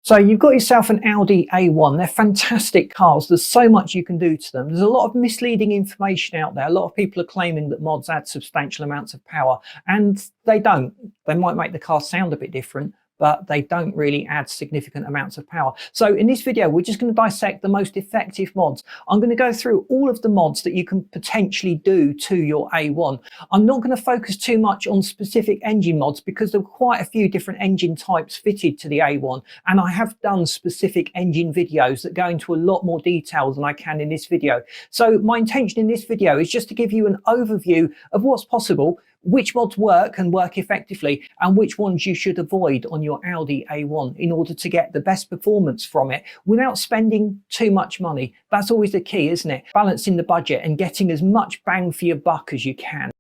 So you've got yourself an Audi A1. They're fantastic cars. There's so much you can do to them. There's a lot of misleading information out there. A lot of people are claiming that mods add substantial amounts of power, and they don't. They might make the car sound a bit different, but they don't really add significant amounts of power. So in this video, we're just going to dissect the most effective mods. I'm going to go through all of the mods that you can potentially do to your A1. I'm not going to focus too much on specific engine mods because there are quite a few different engine types fitted to the A1, and I have done specific engine videos that go into a lot more detail than I can in this video. So my intention in this video is just to give you an overview of what's possible, which mods work and work effectively, and which ones you should avoid on your Audi A1 in order to get the best performance from it without spending too much money. That's always the key, isn't it? Balancing the budget and getting as much bang for your buck as you can.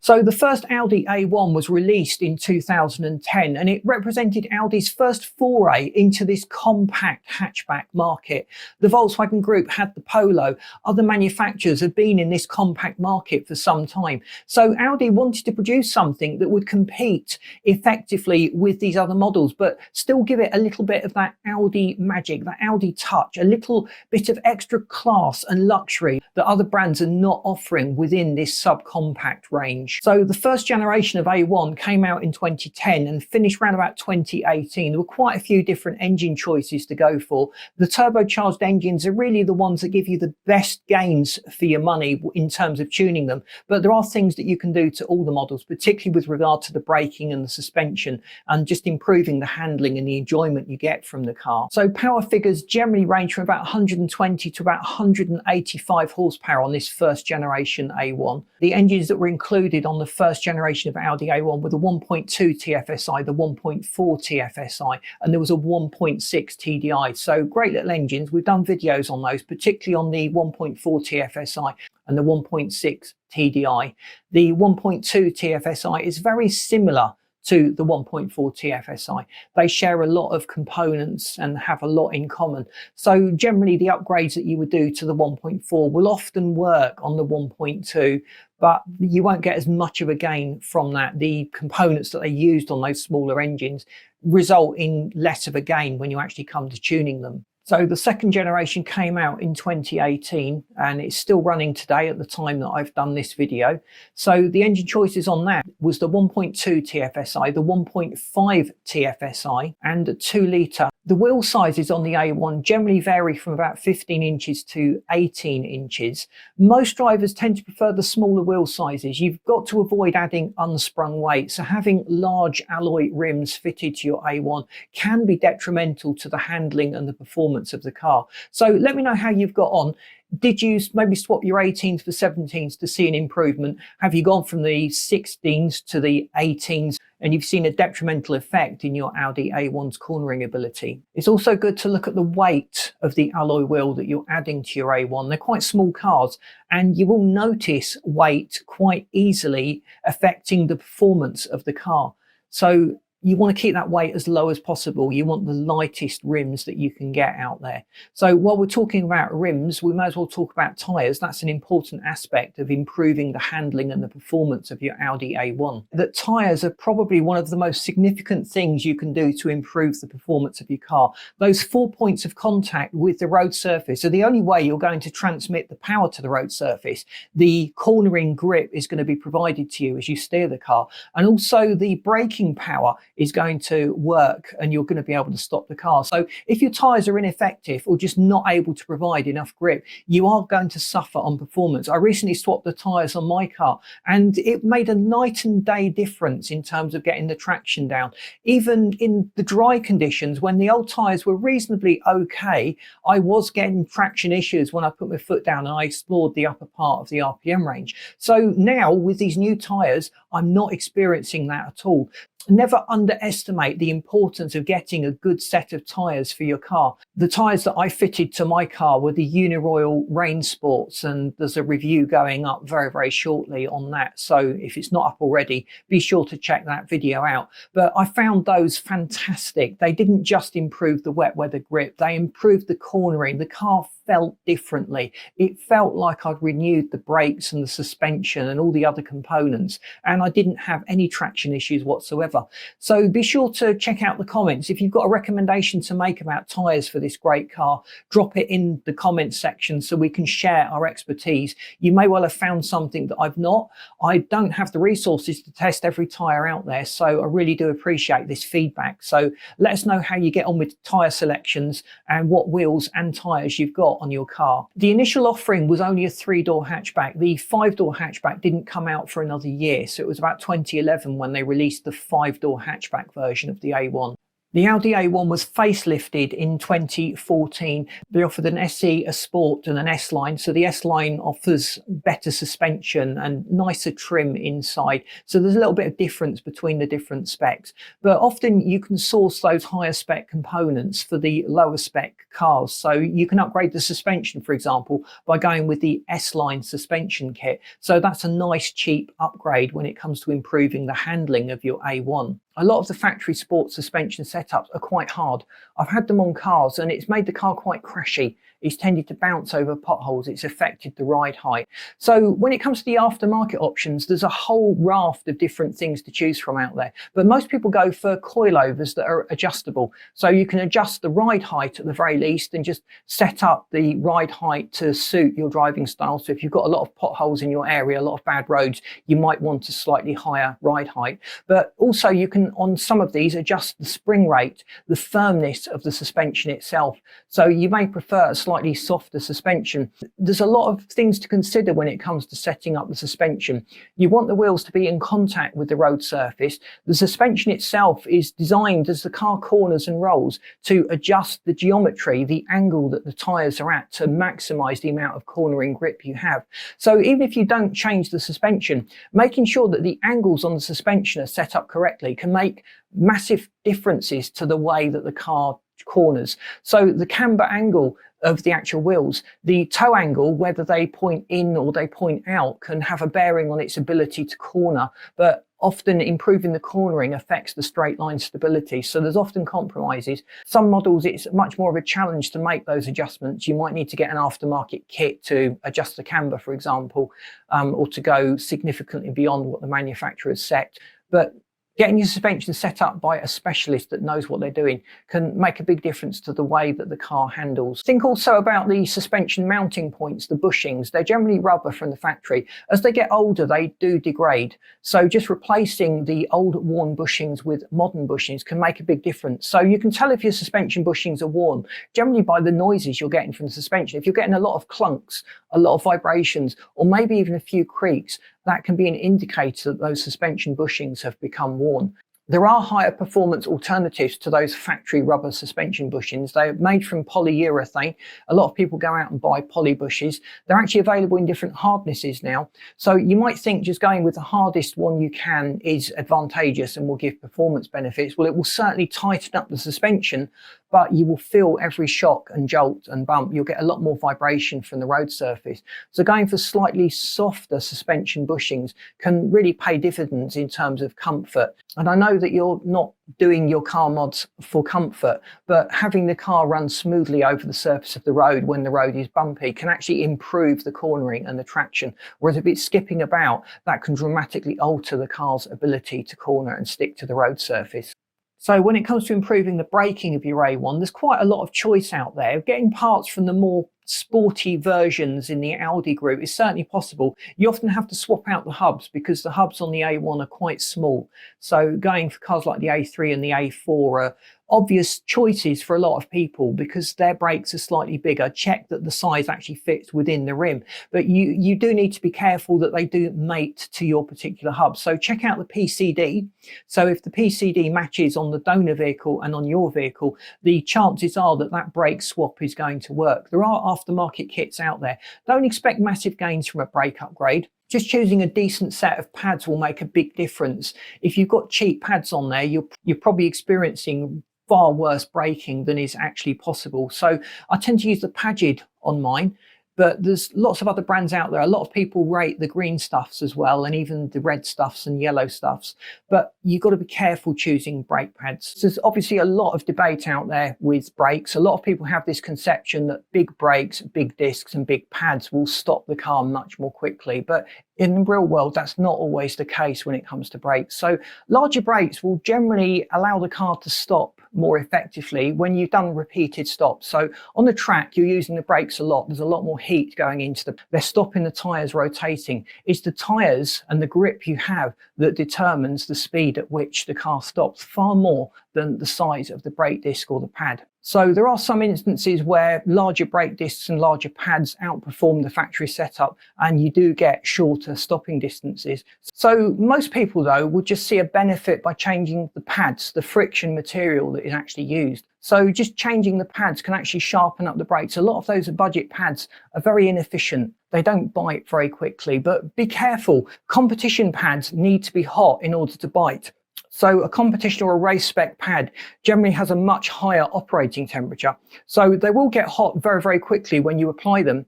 So the first Audi A1 was released in 2010, and it represented Audi's first foray into this compact hatchback market. The Volkswagen Group had the Polo. Other manufacturers have been in this compact market for some time. So Audi wanted to produce something that would compete effectively with these other models, but still give it a little bit of that Audi magic, that Audi touch, a little bit of extra class and luxury that other brands are not offering within this subcompact range. So the first generation of A1 came out in 2010 and finished around about 2018. There were quite a few different engine choices to go for. The turbocharged engines are really the ones that give you the best gains for your money in terms of tuning them. But there are things that you can do to all the models, particularly with regard to the braking and the suspension, and just improving the handling and the enjoyment you get from the car. So power figures generally range from about 120 to about 185 horsepower on this first generation A1. The engines that were included on the first generation of Audi A1 were the 1.2 TFSI, the 1.4 TFSI, and there was a 1.6 TDI. So great little engines. We've done videos on those, particularly on the 1.4 TFSI and the 1.6 TDI. The 1.2 TFSI is very similar to the 1.4 TFSI. They share a lot of components and have a lot in common. So generally the upgrades that you would do to the 1.4 will often work on the 1.2, but you won't get as much of a gain from that. The components that they used on those smaller engines result in less of a gain when you actually come to tuning them. So the second generation came out in 2018 and it's still running today at the time that I've done this video. So the engine choices on that was the 1.2 TFSI, the 1.5 TFSI and a 2 litre. The wheel sizes on the A1 generally vary from about 15 inches to 18 inches. Most drivers tend to prefer the smaller wheel sizes. You've got to avoid adding unsprung weight. So having large alloy rims fitted to your A1 can be detrimental to the handling and the performance of the car. So let me know how you've got on. Did you maybe swap your 18s for 17s to see an improvement? Have you gone from the 16s to the 18s and you've seen a detrimental effect in your Audi A1's cornering ability? It's also good to look at the weight of the alloy wheel that you're adding to your A1. They're quite small cars and you will notice weight quite easily affecting the performance of the car. So you want to keep that weight as low as possible. You want the lightest rims that you can get out there. So while we're talking about rims, we may as well talk about tyres. That's an important aspect of improving the handling and the performance of your Audi A1. That tyres are probably one of the most significant things you can do to improve the performance of your car. Those 4 points of contact with the road surface are the only way you're going to transmit the power to the road surface. The cornering grip is going to be provided to you as you steer the car, and also the braking power is going to work and you're going to be able to stop the car. So if your tyres are ineffective or just not able to provide enough grip, you are going to suffer on performance. I recently swapped the tyres on my car and it made a night and day difference in terms of getting the traction down. Even in the dry conditions, when the old tyres were reasonably okay, I was getting traction issues when I put my foot down and I explored the upper part of the RPM range. So now with these new tyres, I'm not experiencing that at all. Never underestimate the importance of getting a good set of tyres for your car. The tyres that I fitted to my car were the Uniroyal Rain Sports, and there's a review going up very, very shortly on that. So if it's not up already, be sure to check that video out. But I found those fantastic. They didn't just improve the wet weather grip, they improved the cornering. The car felt differently. It felt like I'd renewed the brakes and the suspension and all the other components, and I didn't have any traction issues whatsoever. So be sure to check out the comments. If you've got a recommendation to make about tyres for this great car, drop it in the comments section so we can share our expertise. You may well have found something that I've not. I don't have the resources to test every tyre out there, so I really do appreciate this feedback. So let us know how you get on with tyre selections and what wheels and tyres you've got on your car. The initial offering was only a 3-door hatchback. The 5-door hatchback didn't come out for another year, so it was about 2011 when they released the 5-door hatchback version of the A1. The Audi A1 was facelifted in 2014. They offered an SE, a Sport and an S-Line. So the S-Line offers better suspension and nicer trim inside. So there's a little bit of difference between the different specs. But often you can source those higher spec components for the lower spec cars. So you can upgrade the suspension, for example, by going with the S-Line suspension kit. So that's a nice cheap upgrade when it comes to improving the handling of your A1. A lot of the factory sport suspension setups are quite hard. I've had them on cars and it's made the car quite crashy. It's tended to bounce over potholes. It's affected the ride height. So when it comes to the aftermarket options, there's a whole raft of different things to choose from out there. But most people go for coilovers that are adjustable. So you can adjust the ride height at the very least and just set up the ride height to suit your driving style. So if you've got a lot of potholes in your area, a lot of bad roads, you might want a slightly higher ride height. But also you can, on some of these, adjust the spring rate, the firmness of the suspension itself. So you may prefer a slightly softer suspension. There's a lot of things to consider when it comes to setting up the suspension. You want the wheels to be in contact with the road surface. The suspension itself is designed as the car corners and rolls to adjust the geometry, the angle that the tyres are at, to maximise the amount of cornering grip you have. So even if you don't change the suspension, making sure that the angles on the suspension are set up correctly can make massive differences to the way that the car corners. So the camber angle of the actual wheels, the toe angle, whether they point in or they point out, can have a bearing on its ability to corner, but often improving the cornering affects the straight line stability. So there's often compromises. Some models, it's much more of a challenge to make those adjustments. You might need to get an aftermarket kit to adjust the camber, for example, or to go significantly beyond what the manufacturer has set. But getting your suspension set up by a specialist that knows what they're doing can make a big difference to the way that the car handles. Think also about the suspension mounting points, the bushings. They're generally rubber from the factory. As they get older, they do degrade. So just replacing the old worn bushings with modern bushings can make a big difference. So you can tell if your suspension bushings are worn generally by the noises you're getting from the suspension. If you're getting a lot of clunks, a lot of vibrations, or maybe even a few creaks, that can be an indicator that those suspension bushings have become worn. There are higher performance alternatives to those factory rubber suspension bushings. They're made from polyurethane. A lot of people go out and buy poly bushes. They're actually available in different hardnesses now. So you might think just going with the hardest one you can is advantageous and will give performance benefits. Well, it will certainly tighten up the suspension, but you will feel every shock and jolt and bump. You'll get a lot more vibration from the road surface. So going for slightly softer suspension bushings can really pay dividends in terms of comfort. And I know that you're not doing your car mods for comfort, but having the car run smoothly over the surface of the road when the road is bumpy can actually improve the cornering and the traction. Whereas if it's skipping about, that can dramatically alter the car's ability to corner and stick to the road surface. So when it comes to improving the braking of your A1, there's quite a lot of choice out there. Getting parts from the more sporty versions in the Audi group is certainly possible. You often have to swap out the hubs because the hubs on the A1 are quite small. So going for cars like the A3 and the A4 are obvious choices for a lot of people because their brakes are slightly bigger. Check that the size actually fits within the rim, but you do need to be careful that they do mate to your particular hub. So check out the PCD. So if the PCD matches on the donor vehicle and on your vehicle, the chances are that that brake swap is going to work. There are aftermarket kits out there. Don't expect massive gains from a brake upgrade. Just choosing a decent set of pads will make a big difference. If you've got cheap pads on there, you're probably experiencing far worse braking than is actually possible. So I tend to use the Pagid on mine, but there's lots of other brands out there. A lot of people rate the green stuffs as well, and even the red stuffs and yellow stuffs. But you've got to be careful choosing brake pads. There's obviously a lot of debate out there with brakes. A lot of people have this conception that big brakes, big discs and big pads will stop the car much more quickly. But in the real world, that's not always the case when it comes to brakes. So larger brakes will generally allow the car to stop more effectively when you've done repeated stops. So on the track, you're using the brakes a lot. There's a lot more heat going into them. They're stopping the tyres rotating. It's the tyres and the grip you have that determines the speed at which the car stops, far more than the size of the brake disc or the pad. So there are some instances where larger brake discs and larger pads outperform the factory setup, and you do get shorter stopping distances. So most people though would just see a benefit by changing the pads, the friction material that is actually used. So just changing the pads can actually sharpen up the brakes. A lot of those budget pads are very inefficient. They don't bite very quickly, but be careful. Competition pads need to be hot in order to bite. So a competition or a race spec pad generally has a much higher operating temperature. So they will get hot very, very quickly when you apply them,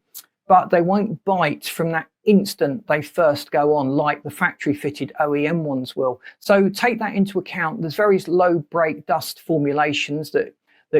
but they won't bite from that instant they first go on like the factory fitted OEM ones will. So take that into account. There's various low brake dust formulations that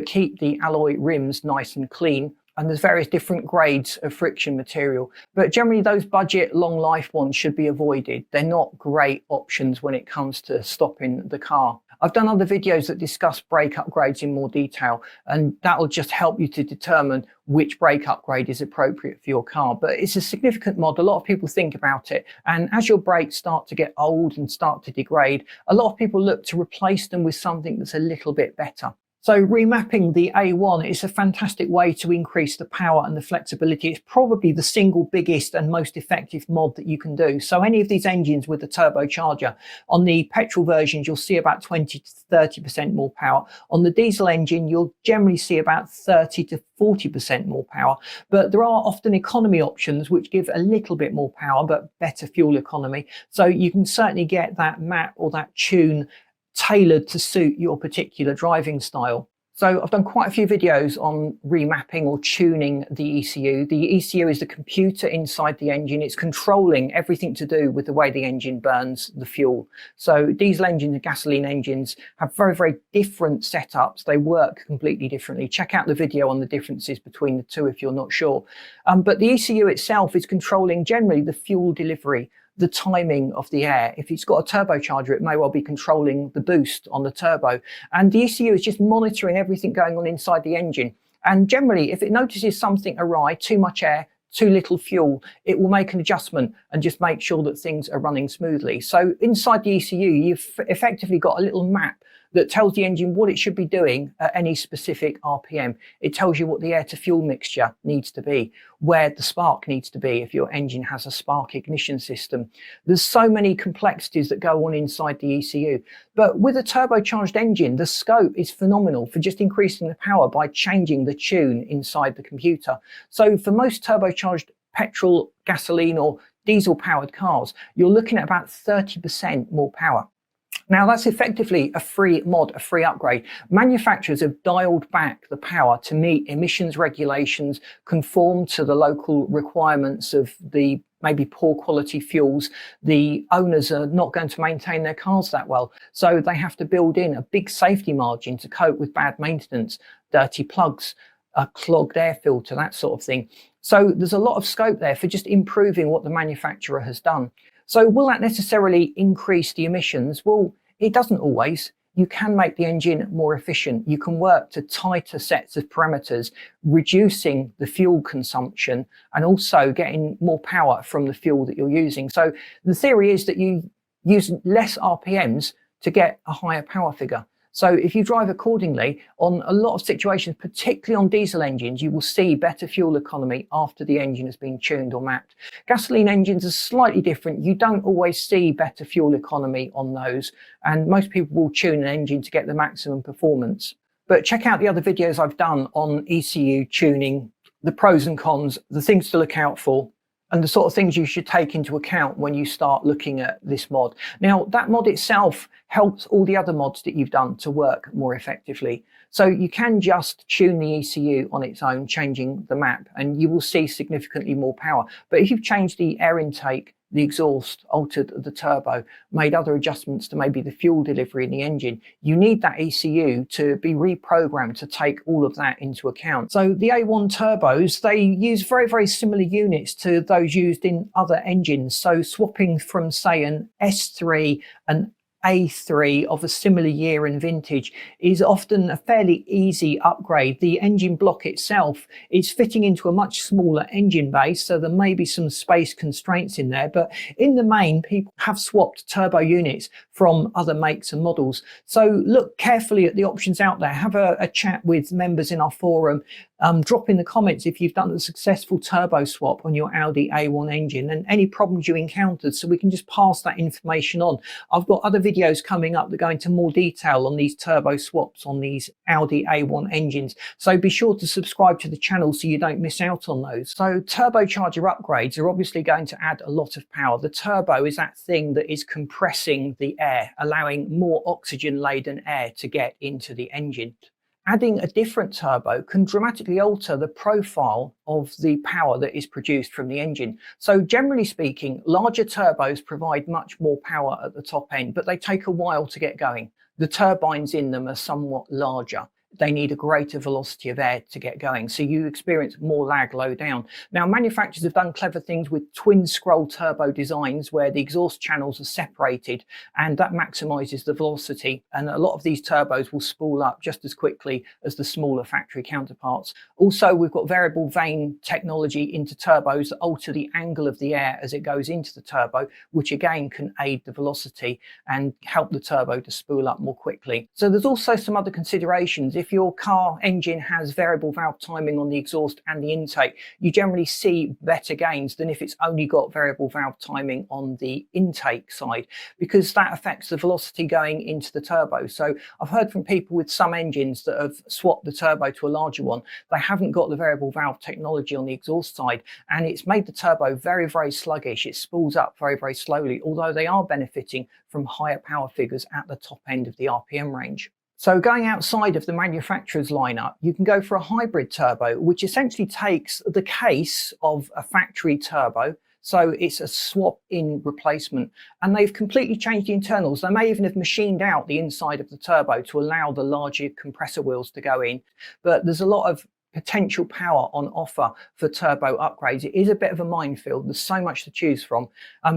keep the alloy rims nice and clean. And there's various different grades of friction material, but generally those budget long life ones should be avoided. They're not great options when it comes to stopping the car. I've done other videos that discuss brake upgrades in more detail, and that'll just help you to determine which brake upgrade is appropriate for your car. But it's a significant mod. A lot of people think about it, and as your brakes start to get old and start to degrade, a lot of people look to replace them with something that's a little bit better. So remapping the A1 is a fantastic way to increase the power and the flexibility. It's probably the single biggest and most effective mod that you can do. So any of these engines with the turbocharger, on the petrol versions, you'll see about 20 to 30% more power. On the diesel engine, you'll generally see about 30 to 40% more power. But there are often economy options which give a little bit more power, but better fuel economy. So you can certainly get that map or that tune tailored to suit your particular driving style. So I've done quite a few videos on remapping or tuning the ECU. The ECU is the computer inside the engine. It's controlling everything to do with the way the engine burns the fuel. So diesel engines and gasoline engines have very, very different setups. They work completely differently. Check out the video on the differences between the two if you're not sure. But the ECU itself is controlling generally the fuel delivery, the timing of the air. If it's got a turbocharger, it may well be controlling the boost on the turbo. And the ECU is just monitoring everything going on inside the engine. And generally, if it notices something awry, too much air, too little fuel, it will make an adjustment and just make sure that things are running smoothly. So inside the ECU, you've effectively got a little map that tells the engine what it should be doing at any specific RPM. It tells you what the air to fuel mixture needs to be, where the spark needs to be if your engine has a spark ignition system. There's so many complexities that go on inside the ECU. But with a turbocharged engine, the scope is phenomenal for just increasing the power by changing the tune inside the computer. So for most turbocharged petrol, gasoline or diesel powered cars, you're looking at about 30% more power. Now that's effectively a free mod, a free upgrade. Manufacturers have dialed back the power to meet emissions regulations, conform to the local requirements of the maybe poor quality fuels. The owners are not going to maintain their cars that well, so they have to build in a big safety margin to cope with bad maintenance, dirty plugs, a clogged air filter, that sort of thing. So there's a lot of scope there for just improving what the manufacturer has done. So will that necessarily increase the emissions? Well, it doesn't always. You can make the engine more efficient. You can work to tighter sets of parameters, reducing the fuel consumption and also getting more power from the fuel that you're using. So the theory is that you use less RPMs to get a higher power figure. So if you drive accordingly, on a lot of situations, particularly on diesel engines, you will see better fuel economy after the engine has been tuned or mapped. Gasoline engines are slightly different. You don't always see better fuel economy on those, and most people will tune an engine to get the maximum performance. But check out the other videos I've done on ECU tuning, the pros and cons, the things to look out for, and the sort of things you should take into account when you start looking at this mod. Now, that mod itself helps all the other mods that you've done to work more effectively. So you can just tune the ECU on its own, changing the map, and you will see significantly more power. But if you've changed the air intake, the exhaust, altered the turbo, made other adjustments to maybe the fuel delivery in the engine, you need that ECU to be reprogrammed to take all of that into account. So the A1 turbos, they use very, very similar units to those used in other engines. So swapping from, say, an S3 and A3 of a similar year and vintage is often a fairly easy upgrade. The engine block itself is fitting into a much smaller engine base, so there may be some space constraints in there, but in the main, people have swapped turbo units from other makes and models. So look carefully at the options out there. Have a chat with members in our forum. Drop in the comments if you've done a successful turbo swap on your Audi A1 engine and any problems you encountered, so we can just pass that information on. I've got other videos coming up that go into more detail on these turbo swaps on these Audi A1 engines, so be sure to subscribe to the channel so you don't miss out on those. So turbocharger upgrades are obviously going to add a lot of power. The turbo is that thing that is compressing the air, allowing more oxygen laden air to get into the engine. Adding a different turbo can dramatically alter the profile of the power that is produced from the engine. So generally speaking, larger turbos provide much more power at the top end, but they take a while to get going. The turbines in them are somewhat larger. They need a greater velocity of air to get going, so you experience more lag low down. Now, manufacturers have done clever things with twin scroll turbo designs where the exhaust channels are separated, and that maximizes the velocity, and a lot of these turbos will spool up just as quickly as the smaller factory counterparts. Also, we've got variable vane technology into turbos that alter the angle of the air as it goes into the turbo, which again can aid the velocity and help the turbo to spool up more quickly. So there's also some other considerations. If your car engine has variable valve timing on the exhaust and the intake, you generally see better gains than if it's only got variable valve timing on the intake side, because that affects the velocity going into the turbo. So I've heard from people with some engines that have swapped the turbo to a larger one, they haven't got the variable valve technology on the exhaust side, and it's made the turbo very, very sluggish. It spools up very, very slowly, although they are benefiting from higher power figures at the top end of the RPM range. So going outside of the manufacturer's lineup, you can go for a hybrid turbo, which essentially takes the case of a factory turbo. So it's a swap-in replacement, and they've completely changed the internals. They may even have machined out the inside of the turbo to allow the larger compressor wheels to go in, but there's a lot of potential power on offer for turbo upgrades. It is a bit of a minefield. There's so much to choose from.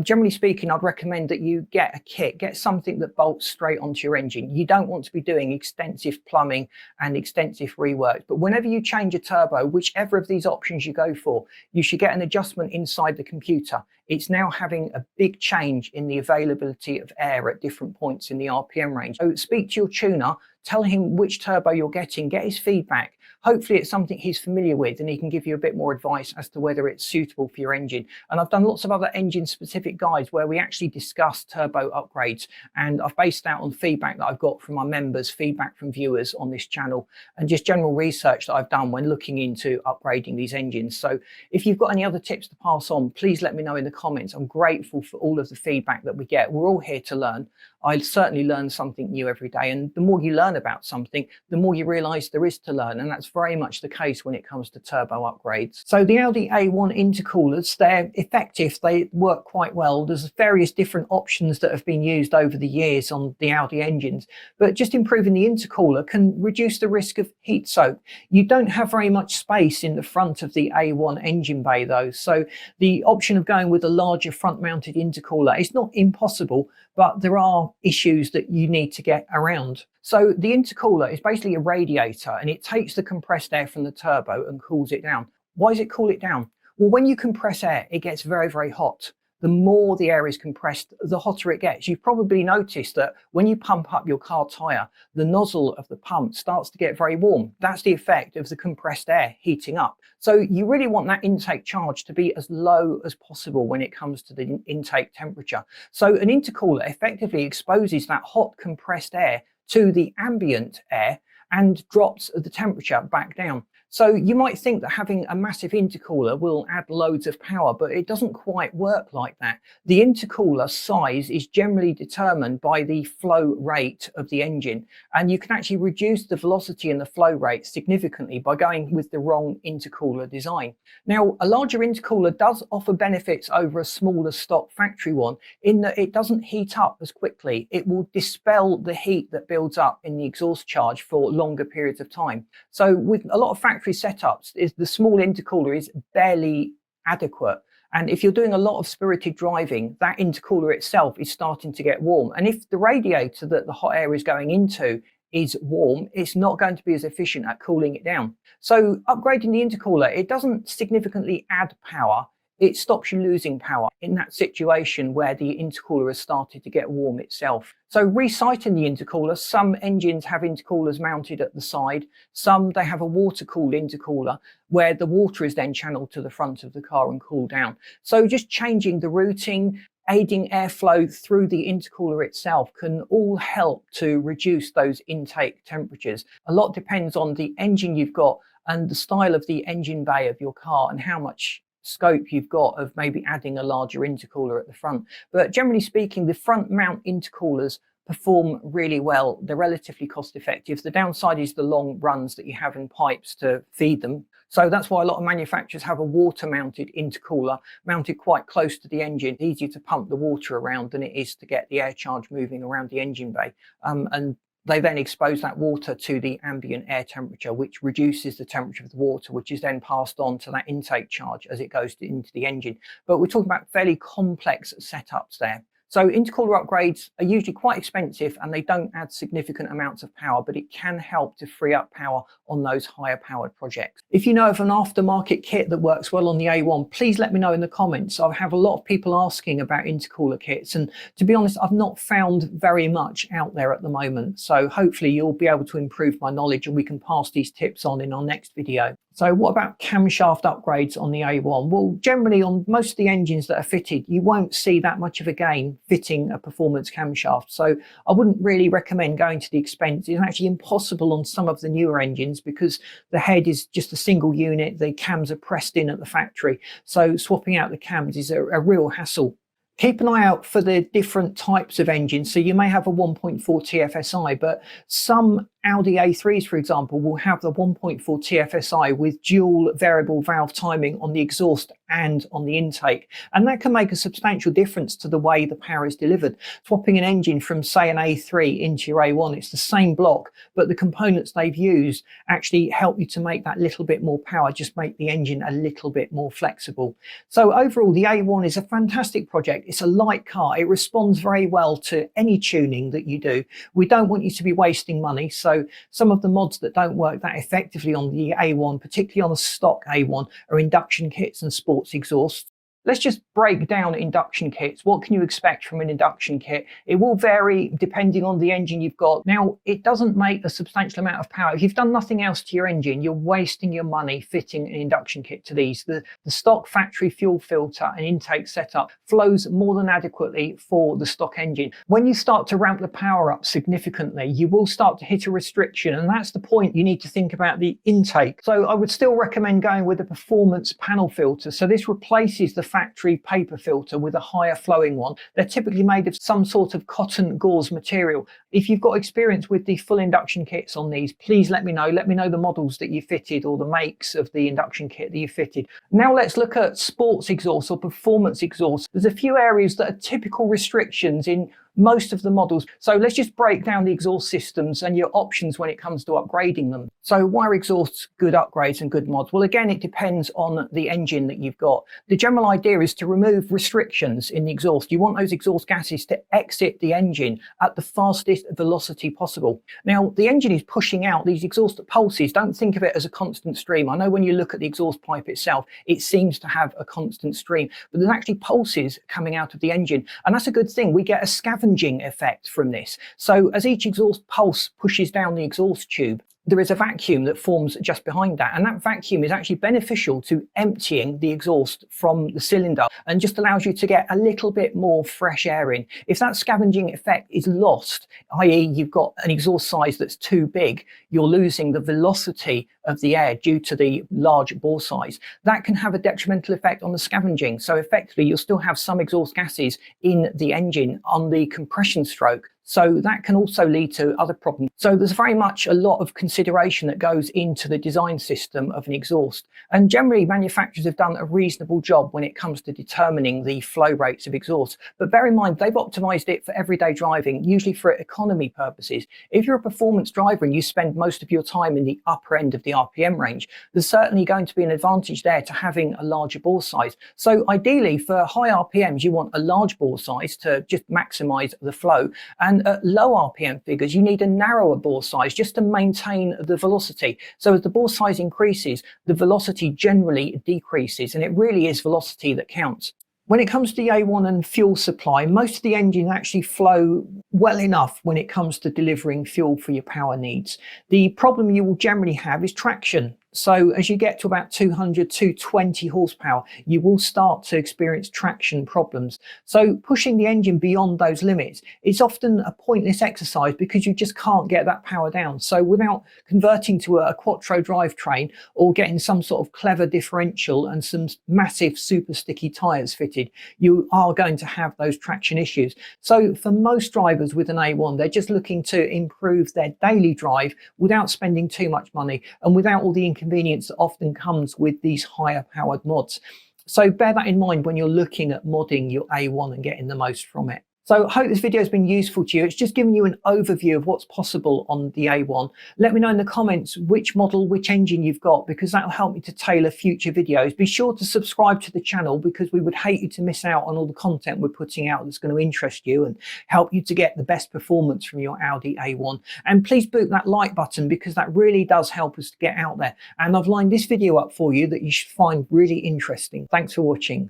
Generally speaking, I'd recommend that you get a kit, get something that bolts straight onto your engine. You don't want to be doing extensive plumbing and extensive rework, but whenever you change a turbo, whichever of these options you go for, you should get an adjustment inside the computer. It's now having a big change in the availability of air at different points in the RPM range. So speak to your tuner, tell him which turbo you're getting, get his feedback. Hopefully it's something he's familiar with and he can give you a bit more advice as to whether it's suitable for your engine. And I've done lots of other engine specific guides where we actually discuss turbo upgrades, and I've based that on feedback that I've got from my members, feedback from viewers on this channel, and just general research that I've done when looking into upgrading these engines. So if you've got any other tips to pass on, please let me know in the comments. I'm grateful for all of the feedback that we get. We're all here to learn. I certainly learn something new every day, and the more you learn about something, the more you realize there is to learn, and that's very much the case when it comes to turbo upgrades. So the Audi A1 intercoolers, they're effective, they work quite well. There's various different options that have been used over the years on the Audi engines, but just improving the intercooler can reduce the risk of heat soak. You don't have very much space in the front of the A1 engine bay though, so the option of going with a larger front mounted intercooler is not impossible, but there are issues that you need to get around. So the intercooler is basically a radiator, and it takes the compressed air from the turbo and cools it down. Why does it cool it down? Well, when you compress air, it gets very, very hot. The more the air is compressed, the hotter it gets. You've probably noticed that when you pump up your car tyre, the nozzle of the pump starts to get very warm. That's the effect of the compressed air heating up. So you really want that intake charge to be as low as possible when it comes to the intake temperature. So an intercooler effectively exposes that hot compressed air to the ambient air and drops the temperature back down. So you might think that having a massive intercooler will add loads of power, but it doesn't quite work like that. The intercooler size is generally determined by the flow rate of the engine, and you can actually reduce the velocity and the flow rate significantly by going with the wrong intercooler design. Now, a larger intercooler does offer benefits over a smaller stock factory one in that it doesn't heat up as quickly. It will dispel the heat that builds up in the exhaust charge for longer periods of time. So with a lot of factory setups, the small intercooler is barely adequate. And if you're doing a lot of spirited driving, that intercooler itself is starting to get warm. And if the radiator that the hot air is going into is warm, it's not going to be as efficient at cooling it down. So upgrading the intercooler, it doesn't significantly add power. It stops you losing power in that situation where the intercooler has started to get warm itself. So resighting the intercooler, some engines have intercoolers mounted at the side, some they have a water-cooled intercooler where the water is then channeled to the front of the car and cooled down. So just changing the routing, aiding airflow through the intercooler itself can all help to reduce those intake temperatures. A lot depends on the engine you've got and the style of the engine bay of your car and how much scope you've got of maybe adding a larger intercooler at the front. But generally speaking, the front mount intercoolers perform really well. They're relatively cost effective. The downside is the long runs that you have in pipes to feed them. So that's why a lot of manufacturers have a water mounted intercooler mounted quite close to the engine. It's easier to pump the water around than it is to get the air charge moving around the engine bay. And they then expose that water to the ambient air temperature, which reduces the temperature of the water, which is then passed on to that intake charge as it goes into the engine. But we're talking about fairly complex setups there. So intercooler upgrades are usually quite expensive and they don't add significant amounts of power, but it can help to free up power on those higher powered projects. If you know of an aftermarket kit that works well on the A1, please let me know in the comments. I have a lot of people asking about intercooler kits, and to be honest, I've not found very much out there at the moment. So hopefully you'll be able to improve my knowledge and we can pass these tips on in our next video. So what about camshaft upgrades on the A1? Well, generally on most of the engines that are fitted, you won't see that much of a gain fitting a performance camshaft. So I wouldn't really recommend going to the expense. It's actually impossible on some of the newer engines because the head is just a single unit. The cams are pressed in at the factory. So swapping out the cams is a real hassle. Keep an eye out for the different types of engines. So you may have a 1.4 TFSI, but some Audi A3s, for example, will have the 1.4 TFSI with dual variable valve timing on the exhaust and on the intake. And that can make a substantial difference to the way the power is delivered. Swapping an engine from, say, an A3 into your A1, it's the same block, but the components they've used actually help you to make that little bit more power, just make the engine a little bit more flexible. So overall, the A1 is a fantastic project. It's a light car. It responds very well to any tuning that you do. We don't want you to be wasting money. So some of the mods that don't work that effectively on the A1, particularly on a stock A1, are induction kits and sports exhausts. Let's just break down induction kits. What can you expect from an induction kit? It will vary depending on the engine you've got. Now, it doesn't make a substantial amount of power. If you've done nothing else to your engine, you're wasting your money fitting an induction kit to these. The stock factory fuel filter and intake setup flows more than adequately for the stock engine. When you start to ramp the power up significantly, you will start to hit a restriction, and that's the point you need to think about the intake. So I would still recommend going with a performance panel filter. So this replaces the factory paper filter with a higher flowing one. They're typically made of some sort of cotton gauze material. If you've got experience with the full induction kits on these, please let me know. Let me know the models that you fitted or the makes of the induction kit that you fitted. Now let's look at sports exhaust or performance exhaust. There's a few areas that are typical restrictions in most of the models. So let's just break down the exhaust systems and your options when it comes to upgrading them. So why are exhausts good upgrades and good mods? Well, again, it depends on the engine that you've got. The general idea is to remove restrictions in the exhaust. You want those exhaust gases to exit the engine at the fastest velocity possible. Now, the engine is pushing out these exhaust pulses. Don't think of it as a constant stream. I know when you look at the exhaust pipe itself, it seems to have a constant stream, but there's actually pulses coming out of the engine. And that's a good thing. We get a scavenging effect from this. So as each exhaust pulse pushes down the exhaust tube, there is a vacuum that forms just behind that, and that vacuum is actually beneficial to emptying the exhaust from the cylinder and just allows you to get a little bit more fresh air in. If that scavenging effect is lost, i.e. you've got an exhaust size that's too big, you're losing the velocity of the air due to the large bore size, that can have a detrimental effect on the scavenging. So effectively you'll still have some exhaust gases in the engine on the compression stroke. So that can also lead to other problems. So there's very much a lot of consideration that goes into the design system of an exhaust. And generally manufacturers have done a reasonable job when it comes to determining the flow rates of exhaust. But bear in mind, they've optimized it for everyday driving, usually for economy purposes. If you're a performance driver and you spend most of your time in the upper end of the RPM range, there's certainly going to be an advantage there to having a larger bore size. So ideally for high RPMs, you want a large bore size to just maximize the flow. And at low RPM figures, you need a narrower bore size just to maintain the velocity. So as the bore size increases, the velocity generally decreases, and it really is velocity that counts. When it comes to the A1 and fuel supply, most of the engines actually flow well enough when it comes to delivering fuel for your power needs. The problem you will generally have is traction. So as you get to about 200, 220 horsepower, you will start to experience traction problems. So pushing the engine beyond those limits is often a pointless exercise because you just can't get that power down. So without converting to a quattro drivetrain or getting some sort of clever differential and some massive super sticky tyres fitted, you are going to have those traction issues. So for most drivers with an A1, they're just looking to improve their daily drive without spending too much money and without all the inconvenience that often comes with these higher powered mods. So bear that in mind when you're looking at modding your A1 and getting the most from it. So I hope this video has been useful to you. It's just giving you an overview of what's possible on the A1. Let me know in the comments which model, which engine you've got, because that'll help me to tailor future videos. Be sure to subscribe to the channel because we would hate you to miss out on all the content we're putting out that's going to interest you and help you to get the best performance from your Audi A1. And please boot that like button because that really does help us to get out there. And I've lined this video up for you that you should find really interesting. Thanks for watching.